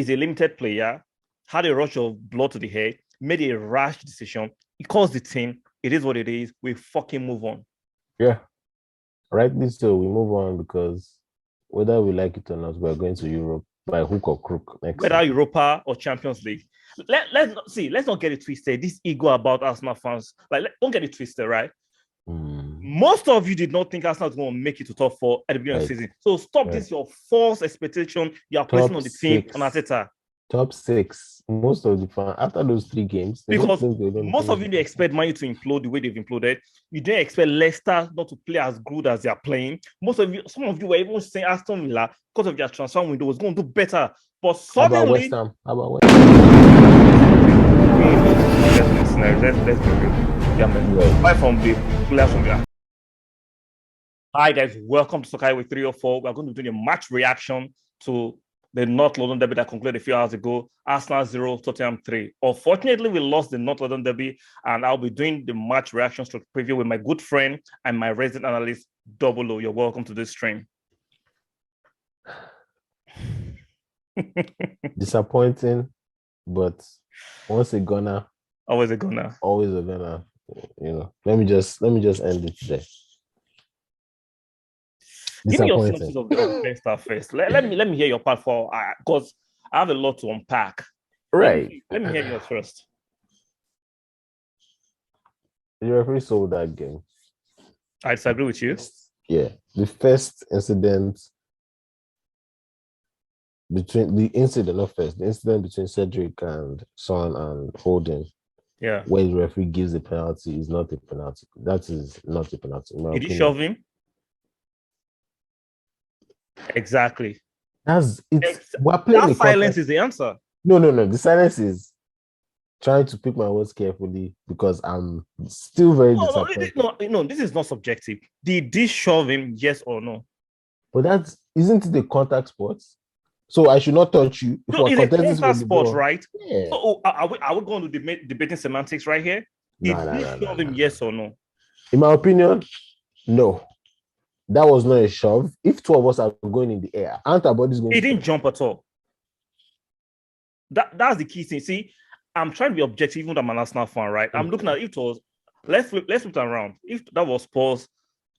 is a limited player, had a rush of blood to the head, made a rash decision. It caused the team. It is what it is. We fucking move on. Yeah. Rightly so. We move on because whether we like it or not, we're going to Europe by hook or crook next Whether season. Europa or Champions League. Let's not get it twisted. This ego about Arsenal fans, don't get it twisted, right? Most of you did not think Arsenal was going to make it to top 4 at the beginning of the season. So stop this your false expectation you are placing on the team on Arteta. Top 6. Most of the fans after those 3 games, because most of you didn't expect Man U to implode the way they've imploded. You didn't expect Leicester not to play as good as they are playing. Some of you were even saying Aston Villa, because of their transfer window, was going to do better. But suddenly, How about West Ham? Let's be real. Right from the players from there. Hi guys, welcome to Soccer with 304. We're going to be doing a match reaction to the North London derby that concluded a few hours ago. Arsenal 0, Tottenham 3. Unfortunately, we lost the North London derby, and I'll be doing the match reaction stroke preview with my good friend and my resident analyst, Double O. You're welcome to this stream. Disappointing, but once a gunner, always a gunner. Always a gunner. You know, let me just end it there. Give me your synopsis of the first half first. Let me hear your part because I have a lot to unpack. Right. Let me hear yours first. The referee sold that game. I disagree with you. Yeah. The first incident the incident between Cedric and Son and Holding. Yeah. Where the referee gives a penalty is not a penalty. That is not a penalty. Did he shove him? Exactly. We're playing that silence is the answer. No. The silence is trying to pick my words carefully because I'm still very disappointed. No, this is not subjective. Did this shove him, yes or no? But isn't it a contact sport? So I should not touch you. No, it's a contact sport, right? Yeah. So are we going to debating semantics right here? Did this shove him, yes or no? In my opinion, no. That was not a shove. If 2 of us are going in the air, aren't our bodies going? He didn't jump at all. That's the key thing. See, I'm trying to be objective, even though I'm an Arsenal fan, right? I'm looking at if it was. Let's flip it around. If that was Spurs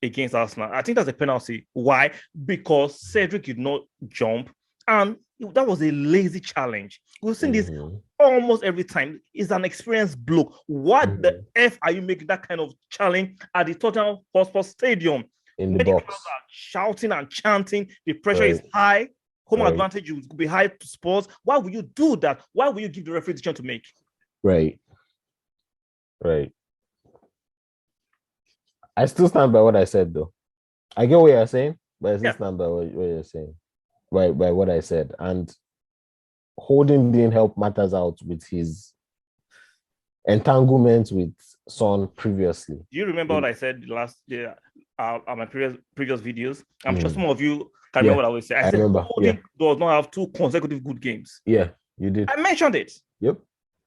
against Arsenal, I think that's a penalty. Why? Because Cedric did not jump, and that was a lazy challenge. We've seen this almost every time. It's an experienced bloke. What the F are you making that kind of challenge at the Tottenham Hotspur Stadium? In the box. Are shouting and chanting. The pressure is high. Home advantage will be high to Spurs. Why would you do that? Why would you give the referee the chance to make? Right. I still stand by what I said, though. I get what you're saying, but I still stand by what you're saying. By what I said. And Holding didn't help matters out with his entanglement with Son previously. Do you remember what I said last year on my previous videos? I'm sure some of you can remember what I always say. I said Holding does not have 2 consecutive good games. Yeah, you did. I mentioned it. Yep.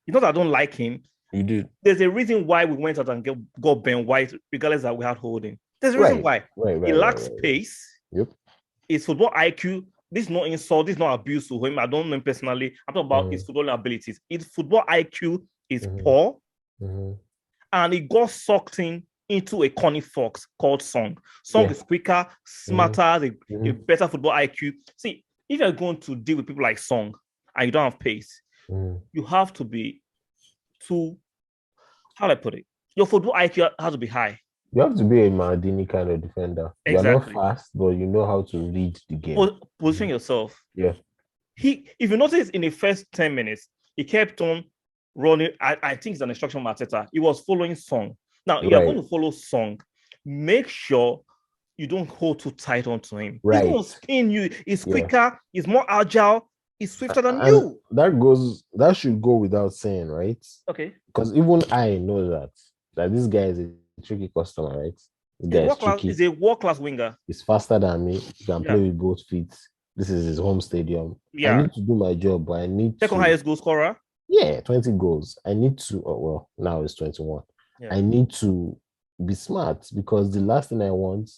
It's not that I don't like him. You did. There's a reason why we went out and got Ben White, regardless that we had Holding. There's a reason why. He lacks pace. Yep. His football IQ. This is not insult. This is not abuse to him. I don't know him personally. I'm talking about his footballing abilities. His football IQ is poor. And he got sucked into a corny fox called Song. Song is quicker, smarter, a better football IQ. See, if you're going to deal with people like Song and you don't have pace, you have to be how do I put it? Your football IQ has to be high. You have to be a Maldini kind of defender. Exactly. You're not fast, but you know how to read the game. Position yourself. Yeah. If you notice in the first 10 minutes, he kept on running. I think it's an instruction from Arteta. He was following Song. Now, you're going to follow Song. Make sure you don't hold too tight onto him. Right. He's going to spin you. He's quicker. He's more agile. He's swifter than you. That should go without saying, right? Okay. Because even I know that this guy is a tricky customer, right? He's a world-class winger. He's faster than me. He can play with both feet. This is his home stadium. Yeah. I need to do my job, but I need second highest goal scorer. Yeah, 20 goals. I need to, now it's 21. Yeah. I need to be smart because the last thing I want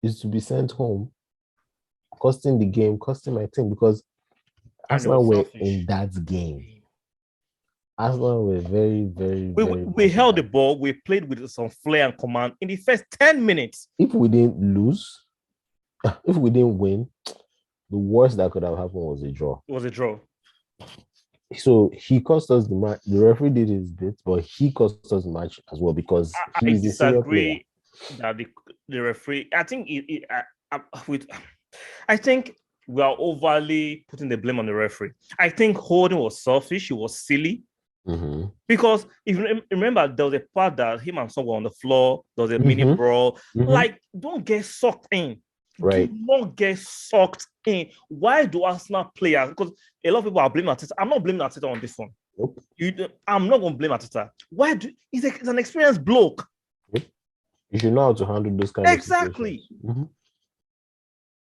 is to be sent home, costing the game, costing my team. Because And they were Arsenal were selfish. in that game. Arsenal were very, very, very. We held the ball. We played with some flair and command in the first 10 minutes. If we didn't lose, if we didn't win, the worst that could have happened was a draw. It was a draw. So he cost us the match. The referee did his bit, but he cost us the match as well because I disagree that the referee. I think I think we are overly putting the blame on the referee. I think Holding was selfish. He was silly. Mm-hmm. Because if you remember, there was a part that him and someone on the floor, there was a mini brawl. Mm-hmm. Like, don't get sucked in. Right. Do not get sucked in. Why do Arsenal players? Because a lot of people are blaming Arteta. I'm not blaming Arteta on this one. Nope. I'm not going to blame Arteta. Why do he's an experienced bloke? Yep. You should know how to handle this kind of exactly. Mm-hmm.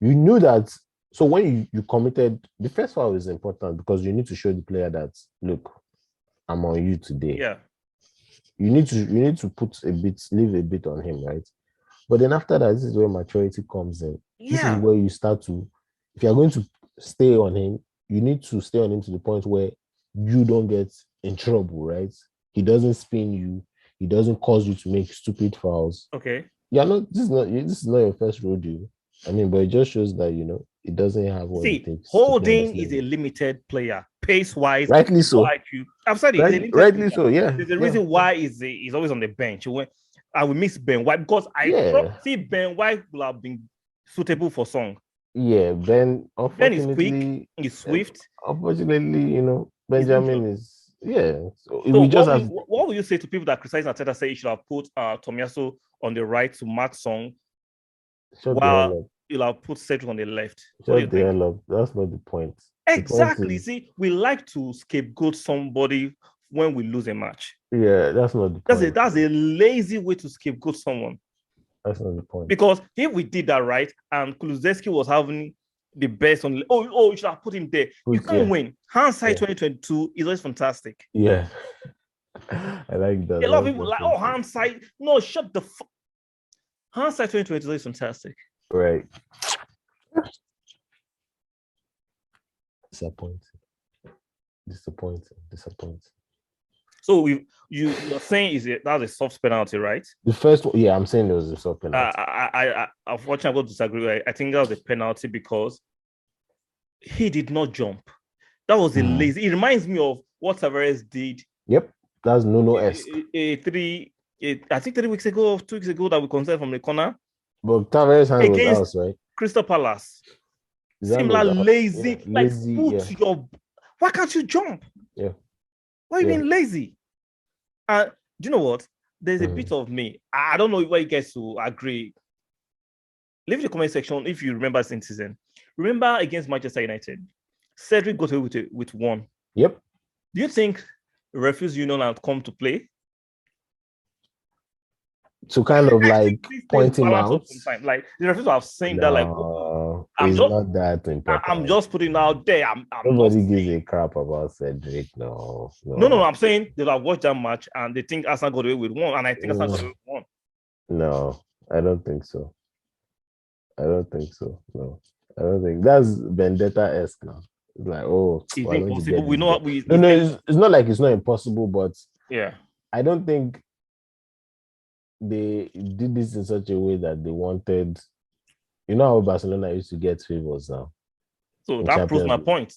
You knew that. So when you committed, the first foul is important because you need to show the player that, look, I'm on you today. Yeah. You need to leave a bit on him, right? But then after that, this is where maturity comes in. Yeah. This is where you start to, if you're going to stay on him, you need to stay on him to the point where you don't get in trouble, right? He doesn't spin you. He doesn't cause you to make stupid fouls. Okay. Yeah, no, this is not your first rodeo. I mean, but it just shows that, it doesn't have what it takes. Holding is a limited player, pace-wise. Rightly so. I'm sorry, rightly so, yeah. There's a reason why he's always on the bench. I will miss Ben White because I see Ben White will have been suitable for Song. Yeah, Ben is quick, he's swift. Unfortunately, Benjamin is So what will you say to people that criticize Arteta say he should have put Tomiyasu on the right to mark Song? While you'll have put Cedric on the left. Shut the hell up. That's not the point. Exactly. See, we like to scapegoat somebody when we lose a match. Yeah, that's not the point. That's a lazy way to scapegoat someone. That's not the point. Because if we did that right, and Kulusevski was having the best on, you should have put him there. You can't win. Hindsight 2022 is always fantastic. Yeah. I like that. A lot of people like, hindsight. No, shut the fuck. Hindsight 2022 is fantastic. Right. Disappointing. So you're saying that's a soft penalty, right? The first one, I'm saying it was a soft penalty. I unfortunately I'm going to disagree. I think that was a penalty because he did not jump. That was a lazy. It reminds me of what Tavares did. Yep, that's Nuno-esque. I think 3 weeks ago or 2 weeks ago that we conceded from the corner. But Tavares hand was out, right? Crystal Palace. Similar lazy. Why can't you jump? Yeah. Why are you being lazy? Do you know what? There's a bit of me. I don't know where you guys to agree. Leave in the comment section if you remember this season. Remember against Manchester United, Cedric got away with one. Yep. Do you think Refuse Union have come to play? To kind of like point him out. Like the referees have saying that like it's not that important. I'm just putting it out there. Nobody gives a crap about Cedric. No. I'm saying they have watched that match and they think Arsenal got away with one, and I think Arsenal got away with one. No, I don't think so. No, I don't think that's vendetta-esque now. It's like, it's impossible. We know what we. No, it's not like it's not impossible, but yeah, I don't think they did this in such a way that they wanted. You know how Barcelona used to get favors now. So that proves my point.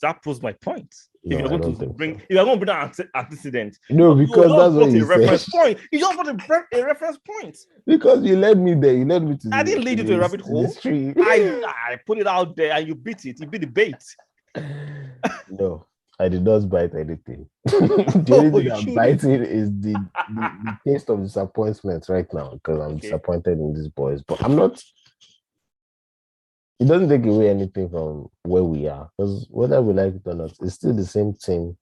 No, if you're going to bring an antecedent, no, because that's what you reference point. You just put a reference point. Because you led me there. You led me to. I didn't lead you to a rabbit hole. I put it out there, and you beat it. You beat the bait. No, I did not bite anything. The only thing I'm biting is the taste of disappointment right now because I'm disappointed in these boys. But I'm not. It doesn't take away anything from where we are because whether we like it or not, it's still the same team.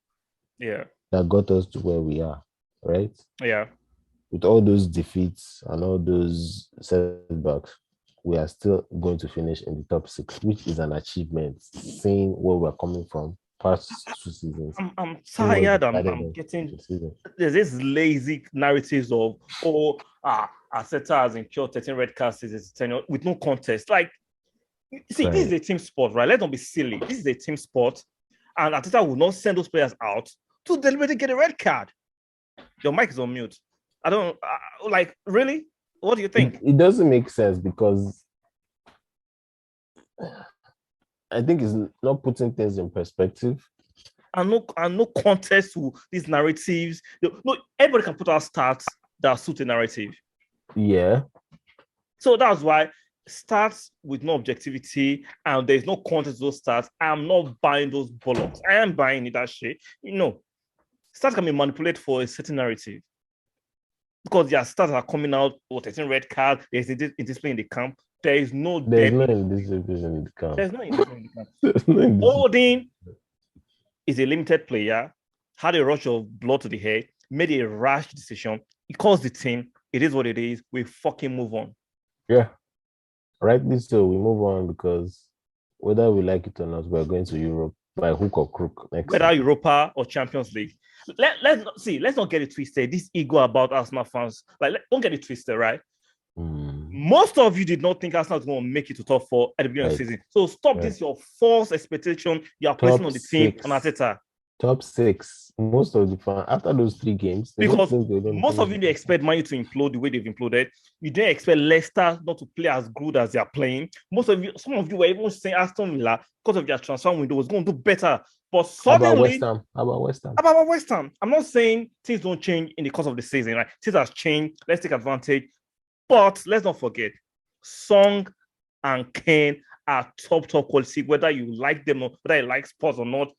Yeah. That got us to where we are, right? Yeah. With all those defeats and all those setbacks, we are still going to finish in the top 6, which is an achievement. Seeing where we're coming from past 2 seasons. I'm tired. I'm getting. There's this lazy narratives of Arteta has incurred 13 red cards with no contest. Like, see, This is a team sport, right? Let's not be silly. This is a team sport, And Arteta will not send those players out to deliberately get a red card. Your mic is on mute. I don't like really. What do you think? It doesn't make sense because I think it's not putting things in perspective. And no context to these narratives. No, everybody can put out stats that suit a narrative. Yeah. So that's why stats with no objectivity and there's no context to those stats. I'm not buying those bollocks. I am buying it, that shit. Stats can be manipulated for a certain narrative. Because their stats are coming out, there's a red card, there's a display in the camp. There's no indiscipline in the camp. There's no indiscipline in the camp. Holding is a limited player, had a rush of blood to the head, made a rash decision. He calls the team. It is what it is. We fucking move on. Yeah. Rightly so. We move on because whether we like it or not, we're going to Europe by hook or crook next Whether Europa or Champions League. Let's not get it twisted. This ego about Arsenal fans, don't get it twisted, right? Most of you did not think Arsenal was going to make it to top 4 at the beginning of the season. So stop this, your false expectation you are placing on the team and Arteta. Top 6. Most of the fans, after those 3 games. Because most of you didn't expect Man U to implode the way they've imploded. You didn't expect Leicester not to play as good as they are playing. Some of you were even saying Aston Villa, because of their transfer window, was going to do better. But suddenly, How about West Ham? About West Ham. I'm not saying things don't change in the course of the season, right? Things have changed. Let's take advantage. But let's not forget, Song and Kane are top quality, whether you like them or whether you like Spurs or not.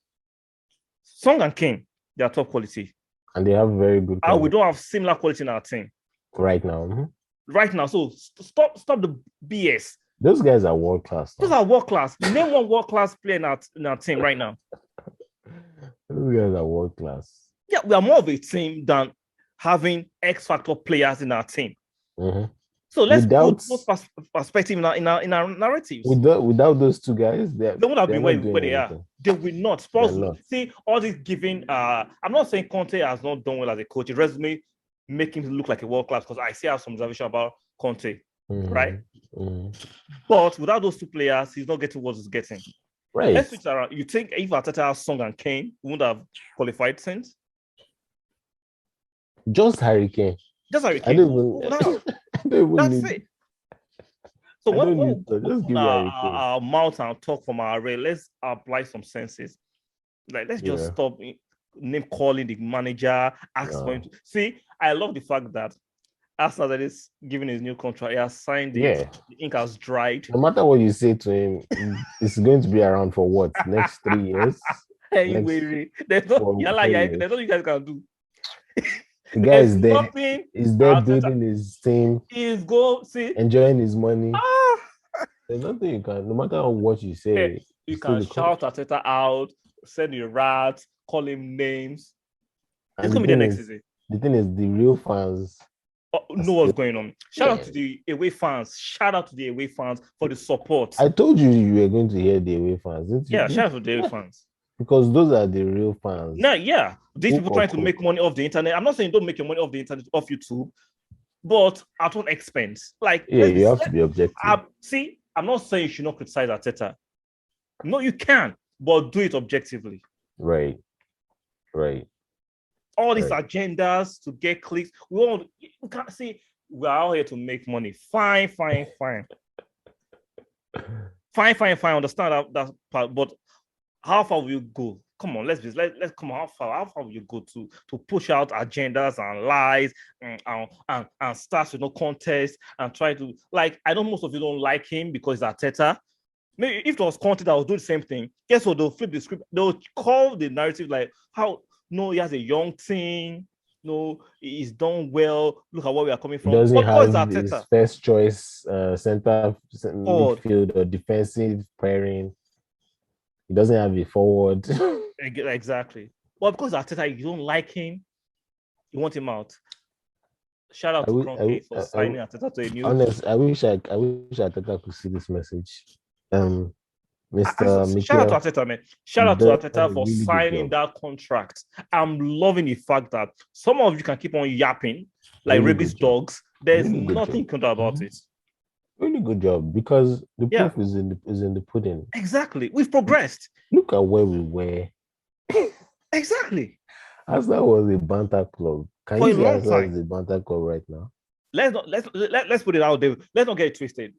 Song and Kane, they are top quality. And they have very good quality. And we don't have similar quality in our team. Right now. Mm-hmm. Right now. So stop the BS. Those guys are world class. Those are world class. Name one world class player in our team right now. Those guys are world class. Yeah, we are more of a team than having X factor players in our team. Mm-hmm. So let's put perspective in our narratives. Without those 2 guys, they won't have been where they are. They will not. Spurs see all this giving. I'm not saying Conte has not done well as a coach. His resume make him look like a world class because I still have some reservation about Conte, right? Mm-hmm. But without those 2 players, he's not getting what he's getting. Right. Let's switch around. You think if Arteta has Song and Kane, we would have qualified since? Just Harry Kane. Just Harry Kane. I don't even That's need... it. So when our mouth and talk from our array, let's apply some senses. Let's just stop name calling the manager, ask for him to see. I love the fact that Arsenal that is giving his new contract, he has signed it. The ink has dried. No matter what you say to him, it's going to be around for what? Next 3 years? There's nothing you guys can do. The guy is there. He's there building his team. He's enjoying his money. There's nothing you can, no matter what you say. You can shout Arteta out, send your rats, call him names. It's going to be the next season. The thing is, the real fans know what's going on. Shout out to the away fans. Shout out to the away fans for the support. I told you were going to hear the away fans, didn't you? Yeah, shout out to the away fans. Because those are the real fans. These people trying to make money off the internet. I'm not saying don't make your money off the internet, off YouTube, but at what expense? You have to be objective. I'm not saying you should not criticize Arteta. No, you can, but do it objectively. Right. All these agendas to get clicks. We can't see we're out here to make money. Fine. Fine. Understand that part, but how far will you go? Come on, let's come on. How far will you go to push out agendas and lies and start with no contest and try to I know most of you don't like him because he's Arteta. Maybe if it was Conte that would do the same thing, guess what? They'll flip the script. They'll call the narrative he has a young team. No, he's done well. Look at where we are coming from. Doesn't have his first choice center midfield or defensive pairing. He doesn't have a forward. Exactly. Well, because Arteta, you don't like him, you want him out. Shout out to Kroenke for signing Arteta to a new. Honest, I wish Arteta could see this message. Mr. Shout out to Arteta, man. Shout out to Arteta for signing that contract. I'm loving the fact that some of you can keep on yapping like rabies dogs. There's nothing you can do about it. Really good job, because the proof is in the pudding. Exactly. We've progressed. Look at where we were Exactly. Arsenal was a banter club. Can For you a see long Arsenal time. as a banter club right now? Let's put it out there. Let's not get it twisted.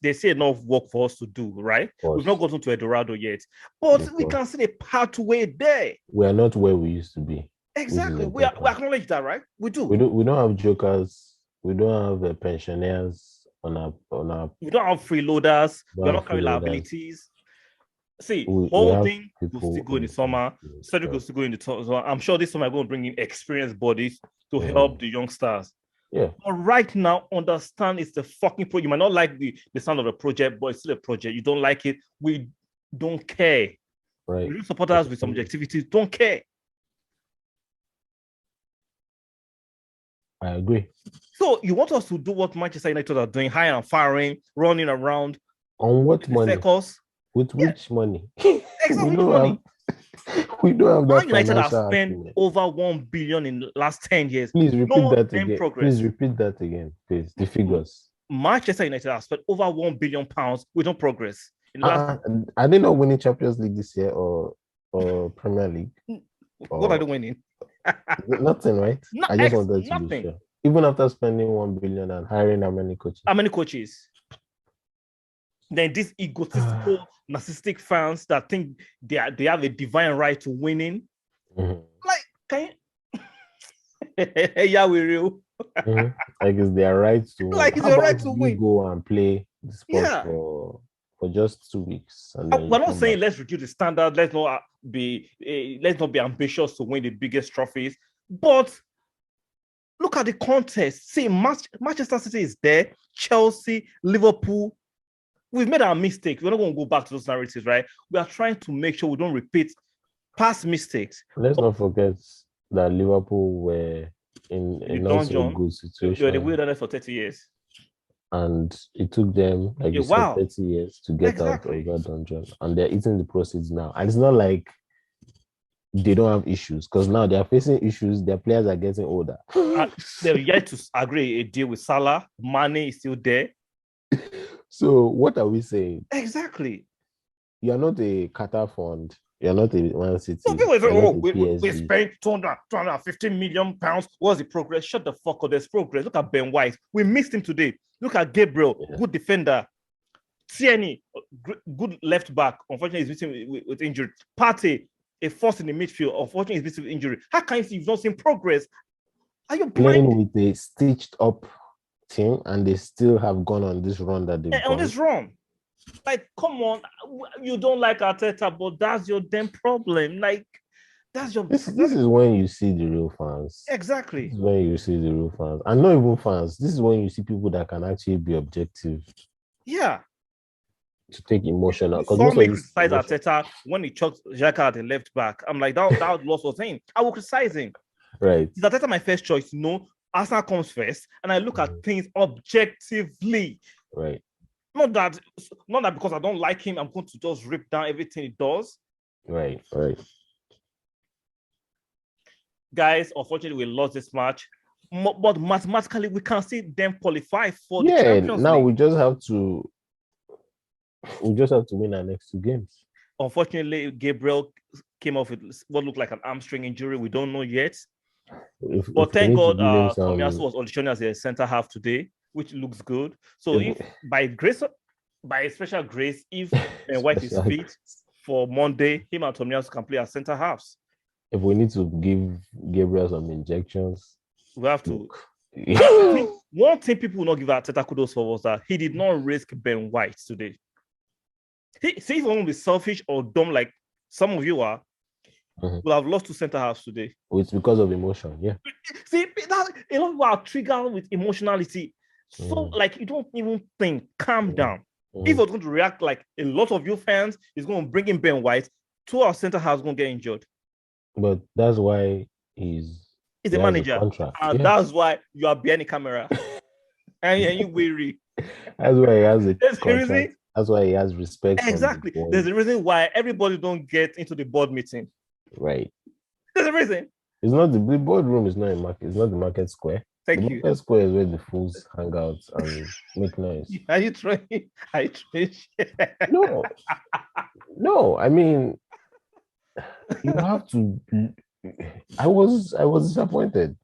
They say enough work for us to do, right? Of We've not course, gotten to Eldorado yet, but of we course. can see the pathway there. We are not where we used to be, which is Exactly. We important. acknowledge that, right? We do. We don't have jokers. We don't have pensioners on our We don't have freeloaders. We are don't have not carrying freeloaders. liabilities. See, We have Holding will still people go in the summer. Cedric will still go in the summer. I'm sure this summer I'm going to bring in experienced bodies to help the youngsters. Yeah. But right now, understand it's the fucking project. You might not like the sound of the project, but it's still a project. You don't like it. We don't care. Right. You support us with some objectivity. Don't care. I agree. So you want us to do what Manchester United are doing, high and firing, running around. On what money? Circles. With which money? Exactly. We don't have that. Man United have spent over 1 billion in the last 10 years. Please repeat that again. Progress. Please repeat that again, please. The figures. Manchester United have spent over 1 billion pounds with no progress. In the last... Are they not winning Champions League this year or Premier League? What are they winning? Nothing, right? I just wanted to be sure. Even after spending 1 billion and hiring how many coaches? How many coaches? Then these egotistical, narcissistic fans that think they have a divine right to winning. Mm-hmm. Like, can you? Yeah, we're real. Like it's their right to win. Like it's their right to win. Go and play the sport for just 2 weeks. And then we're not saying let's reduce the standard. Let's not be ambitious to win the biggest trophies. But look at the contest. See, Manchester City is there. Chelsea, Liverpool. We've made our mistakes. We're not going to go back to those narratives, right? We are trying to make sure we don't repeat past mistakes. Let's not forget that Liverpool were in a not so good situation. They were the wilderness for 30 years. And it took them, like you said, 30 years to get out of that dungeon. And they're eating the proceeds now. And it's not like they don't have issues, because now they are facing issues. Their players are getting older. They're yet to agree a deal with Salah. Mane is still there. So what are we saying? Exactly. You are not a Qatar fund. You're not a Man City. So people say, we spent 250 million pounds. What's the progress? Shut the fuck up. There's progress. Look at Ben White. We missed him today. Look at Gabriel, good defender. Tierney, good left back. Unfortunately, he's missing with injury. Partey, a force in the midfield. Unfortunately, he's missing with injury. How can you see you've not seen progress? Are you blind? Playing with a stitched up team, and they still have gone on this run that they've on this run. Like, come on, you don't like Arteta, but that's your damn problem. Like, that's your. This is when you see the real fans. Exactly. This is when you see the real fans, and not even fans. This is when you see people that can actually be objective. Yeah. To take emotional. Because some may criticize Arteta when he chucks Xhaka at the left back. I'm like, that was lost for him. I will criticize him. Right. Is Arteta my first choice? No. Arsenal comes first, and I look at things objectively. Right. Not that because I don't like him, I'm going to just rip down everything he does. Right. Guys, unfortunately, we lost this match. But mathematically, we can see them qualify for the Champions League. Now we just have to win our next 2 games. Unfortunately, Gabriel came off with what looked like an hamstring injury. We don't know yet. But thank God, Tomiyasu was auditioning as a center half today, which looks good. So if by special grace, if White is fit for Monday, him and Tomiyasu can play as center halves. If we need to give Gabriel some injections, we have to. One thing people will not give Arteta kudos for was that he did not risk Ben White today. See, if I'm be selfish or dumb like some of you are, will have lost 2 center halves today. It's because of emotion, yeah. See, a lot of people are triggered with emotionality. So, like, you don't even think, calm down. If you're going to react like a lot of you fans, is going to bring in Ben White, 2 our center halves going to get injured. But that's why he's a manager. And that's why you are behind the camera. and you weary. That's why he has a contract. That's why he has respect. Exactly. There's a reason why everybody don't get into the board meeting. Right. There's a reason. It's not the boardroom is not a market. It's not the market square. Thank you. The market square is where the fools hang out and make noise. Are you trying? No. I mean, You have to. I was disappointed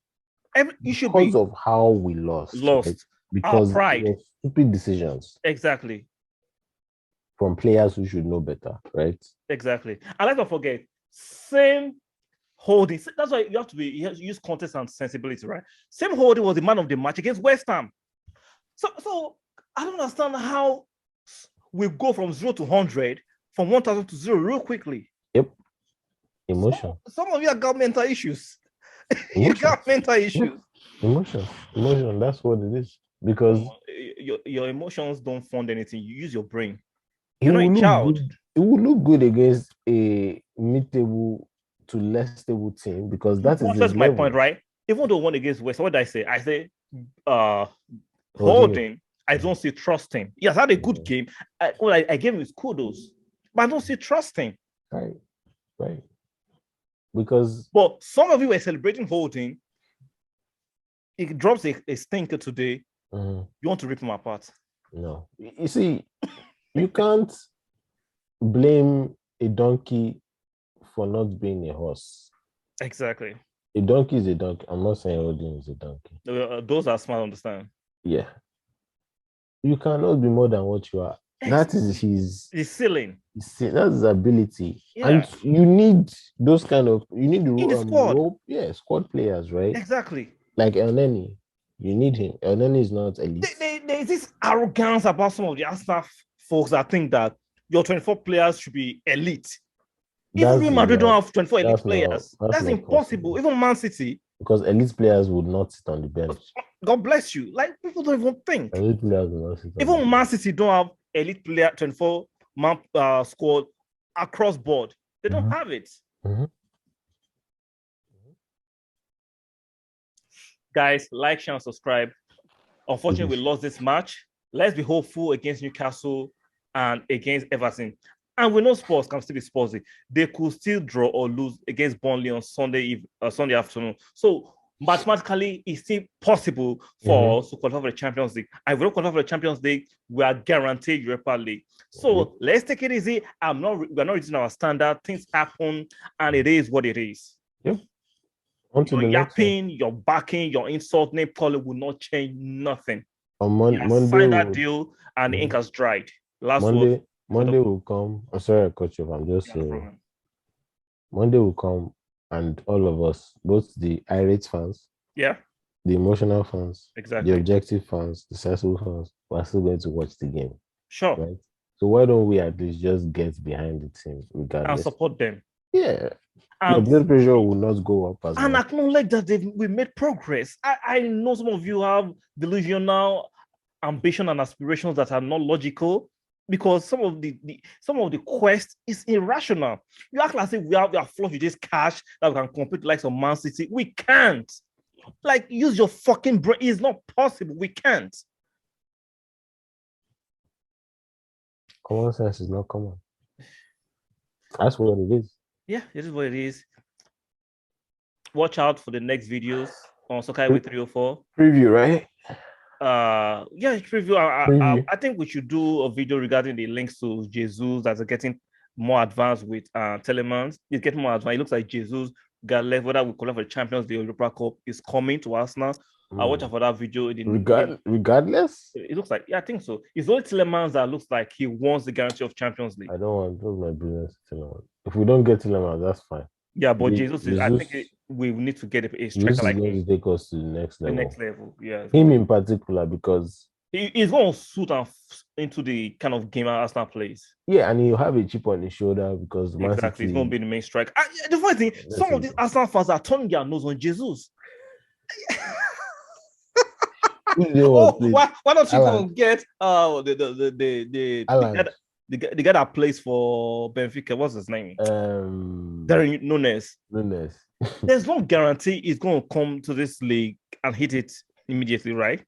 You should because be of how we lost, right? lost. Our Because it pride. was stupid decisions Exactly. from players who should know better, right? Exactly. And let's not forget, same holding. That's why you have to use context and sensibility, right? Same holding was the man of the match against West Ham. So I don't understand how we go from 0 to 100, from 1,000 to 0 real quickly. Yep. Emotion. Some of you have got mental issues. You Emotion. got mental issues. Emotion. That's what it is. Because your emotions don't fund anything. You use your brain. it You're not will a look child. good. It will look good against a mid-table to less stable team because that is That's his my level. point, right? Even though one against West, what did I say? I say Holding. Holding. I don't see trusting. He has had a good game. I gave him his kudos, but I don't see trusting. Right. Because But some of you were celebrating Holding. He drops a stinker today. You want to rip him apart. No. You see, you can't blame a donkey for not being a horse. Exactly. A donkey is a donkey. I'm not saying Holding is a donkey. Those are smart, understand. Yeah. You cannot be more than what you are. That is his ceiling. That's his ability. Yeah. And you need those kind of in the squad. Squad players, right? Exactly. Like Elneny. You need him. Elneny is not elite. There's this arrogance about some of the Arsenal folks that think that your 24 players should be elite. Even Real Madrid don't have 24 elite players. That's impossible. Possible. Even Man City. Because elite players would not sit on the bench. God bless you. Like, people don't even think. Elite players will not sit on even Man City don't have elite player 24 man squad across board. They don't have it. Guys, like, share, and subscribe. Unfortunately, we lost this match. Let's be hopeful against Newcastle and against Everton. And we know Spurs can still be Spursy. They could still draw or lose against Burnley on Sunday afternoon. So mathematically, it's still possible for us to qualify for the Champions League. And if we don't qualify for the Champions League, we are guaranteed Europa League. So let's take it easy. We're not reaching our standard. Things happen, and it is what it is. Yep. Your yapping, your backing, your insulting, probably will not change nothing. On Monday, sign that deal, and the ink has dried. Monday will come. I'm sorry I cut you off. I'm just saying. Monday will come, and all of us, both the irate fans, the emotional fans, the objective fans, the sensible fans, we're still going to watch the game. Sure. Right? So why don't we at least just get behind the team regardless? And support them. Yeah. Your blood pressure will not go up as and much. Acknowledge that we made progress. I know some of you have delusional ambition and aspirations that are not logical, because some of the quest is irrational. You act like we are flush with this cash that we can compete like some Man City. We can't. Like, use your fucking brain. It's not possible. We can't. Common sense is not common. That's what it is. Yeah, it is what it is. Watch out for the next videos on Soccer Highway 304. Preview, right? Preview. I think we should do a video regarding the links to Jesus that are getting more advanced with Telemans. It's getting more advanced. It looks like Jesus, regardless whether we qualify for the Champions League or Europa Cup, is coming to Arsenal. I'll watch out for that video. Regardless? It looks like, I think so. It's only Telemans that looks like he wants the guarantee of Champions League. I don't want my business Telemans. If we don't get Telemans, that's fine. Yeah, but Jesus I think we need to get a striker like him. Going to take us to the next level. The next level, yeah. Him in particular, because he's going to suit into the kind of game Arsenal plays. Yeah, and he'll have a chip on his shoulder because he's going to be the main striker. The funny thing, some of these Arsenal fans are turning their nose on Jesus. Why don't you get the guy that plays for Benfica? What's his name? Darren Nunes. There's no guarantee he's going to come to this league and hit it immediately, right?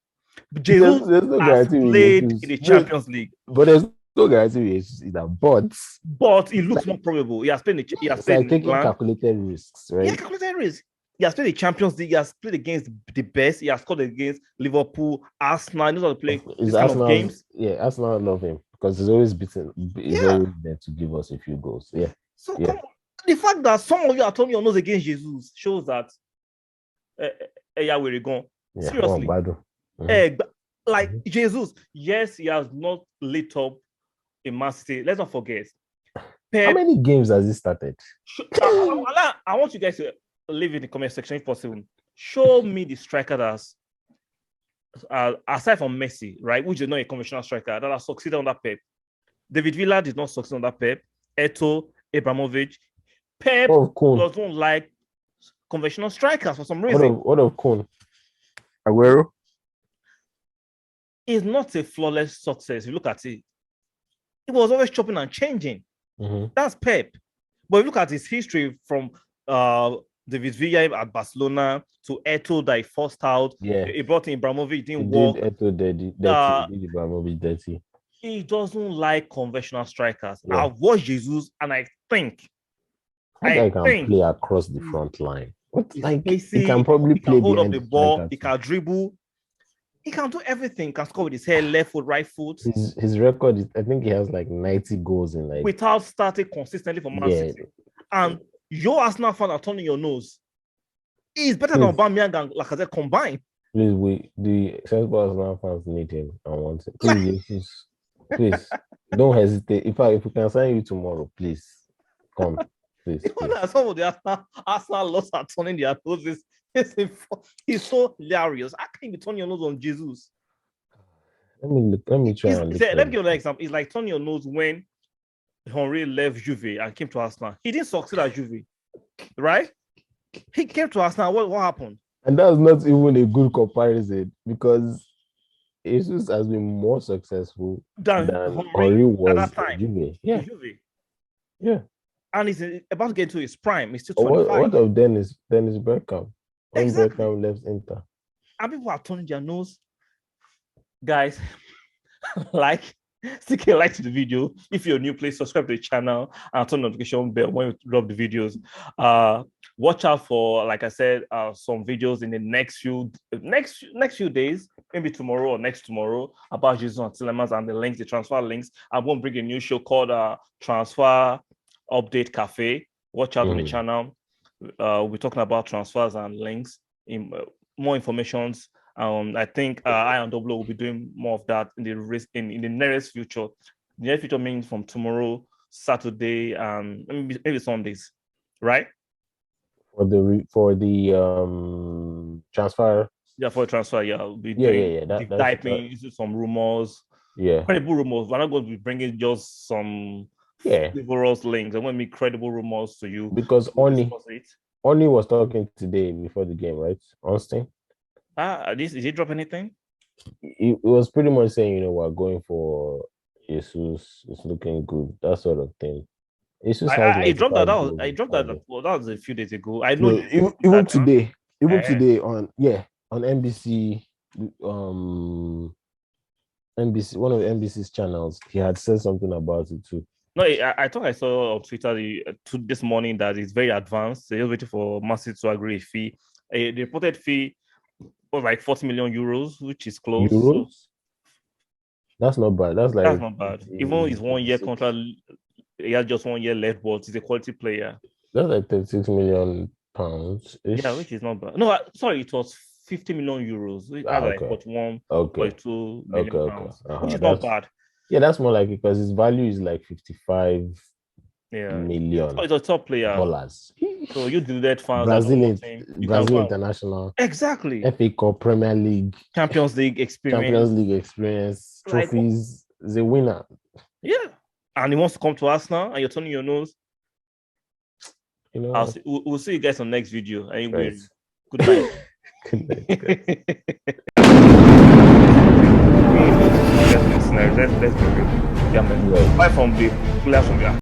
Jesus there's no has played in the Champions League, but there's no guarantee he's that. But it looks more probable. He has played. He has played taking calculated risks, right? Yeah, calculated risks. He has played the Champions League. He has played against the best. He has scored against Liverpool, Arsenal. He knows how to play these kind of games. Yeah, Arsenal love him because he's always beaten. He's always there to give us a few goals. Yeah. So come on. The fact that some of you are turning your nose against Jesus shows that we're gone. Yeah, Seriously. Like Jesus, yes, he has not lit up a Man City. Let's not forget. Pep, how many games has he started? I want you guys to leave in the comment section if possible. Show me the striker that's aside from Messi, right, which is not a conventional striker, that has succeeded under Pep. David Villa did not succeed under Pep. Eto'o, Abramovich. Pep doesn't like conventional strikers for some reason. What of Kun? Aguero? It's not a flawless success. If you look at it, he was always chopping and changing. That's Pep. But if you look at his history from David Villa at Barcelona to Eto'o that he forced out, he brought in Abramovich, didn't work. Eto'o did Abramovich dirty. He doesn't like conventional strikers. Yeah. I've watched Jesus, and I think I can play across the front line. He can probably play hold up the ball. He can dribble. He can do everything. He can score with his head, left foot, right foot. His record is, I think he has like 90 goals in without starting consistently for Man City. And your Arsenal fan are turning your nose. He's better than Aubameyang and Lacazette combined. Please, the sensible Arsenal fans need him. I want it. Please, don't hesitate. If we can sign you tomorrow, please come. Please. Some of the Arsenal lost are turning their noses. He's so hilarious. I can't be turning your nose on Jesus. Let me try. Let me give you an example. It's like turning your nose when Henry left Juve and came to Arsenal. He didn't succeed at Juve, right? He came to Arsenal. What happened? And that's not even a good comparison because Jesus has been more successful than Henry was at that time. Juve. Yeah. Juve. Yeah. And he's about to get to his prime. He's still 25. What of Dennis Bergkamp? When Bergkamp left Inter. And people are turning their nose. Guys, stick a like to the video. If you're new, please subscribe to the channel and turn the notification bell when we drop the videos. Watch out for, like I said, some videos in the next few days, maybe tomorrow or next tomorrow, about Jesus and Tielemans and the transfer links. I'm going to bring a new show called Transfer Update Cafe. Watch out on the channel. We're talking about transfers and links, more informations. I think I and Doblo will be doing more of that in the nearest future. The nearest future means from tomorrow, Saturday, and maybe Sundays, right? For the transfer. Yeah, for a transfer. Yeah, we'll be diving into some rumors. Yeah, credible rumors. We're not going to be bringing just some frivolous links. I want to make credible rumors to you because Oni was talking today before the game, right? Austin. Did he drop anything? It was pretty much saying, we're going for Jesus. It's looking good, that sort of thing. I dropped that. That was a few days ago. I know. Even today on NBC, NBC, one of NBC's channels, he had said something about it too. No, I thought I saw on Twitter this morning that it's very advanced. They're waiting for Man City to agree a fee. The reported fee was like 40 million euros, which is close. Euros? That's not bad. That's not bad. Even his 1 year contract, he has just 1 year left, but he's a quality player. That's like 36 million pounds. Yeah, which is not bad. No, sorry, it was 50 million euros. Which is like 41.2 million pounds, which is not bad. Yeah, that's more like it because his value is like 55 million. So it's a top player. Dollars. So you do that fans. Brazil international. Exactly. FA Cup, Premier League, Champions League experience, trophies. The winner. Yeah, and he wants to come to Arsenal, and you're turning your nose. We'll see you guys on next video. Anyway, good night. Good night. Let's be real. Bye from the players from the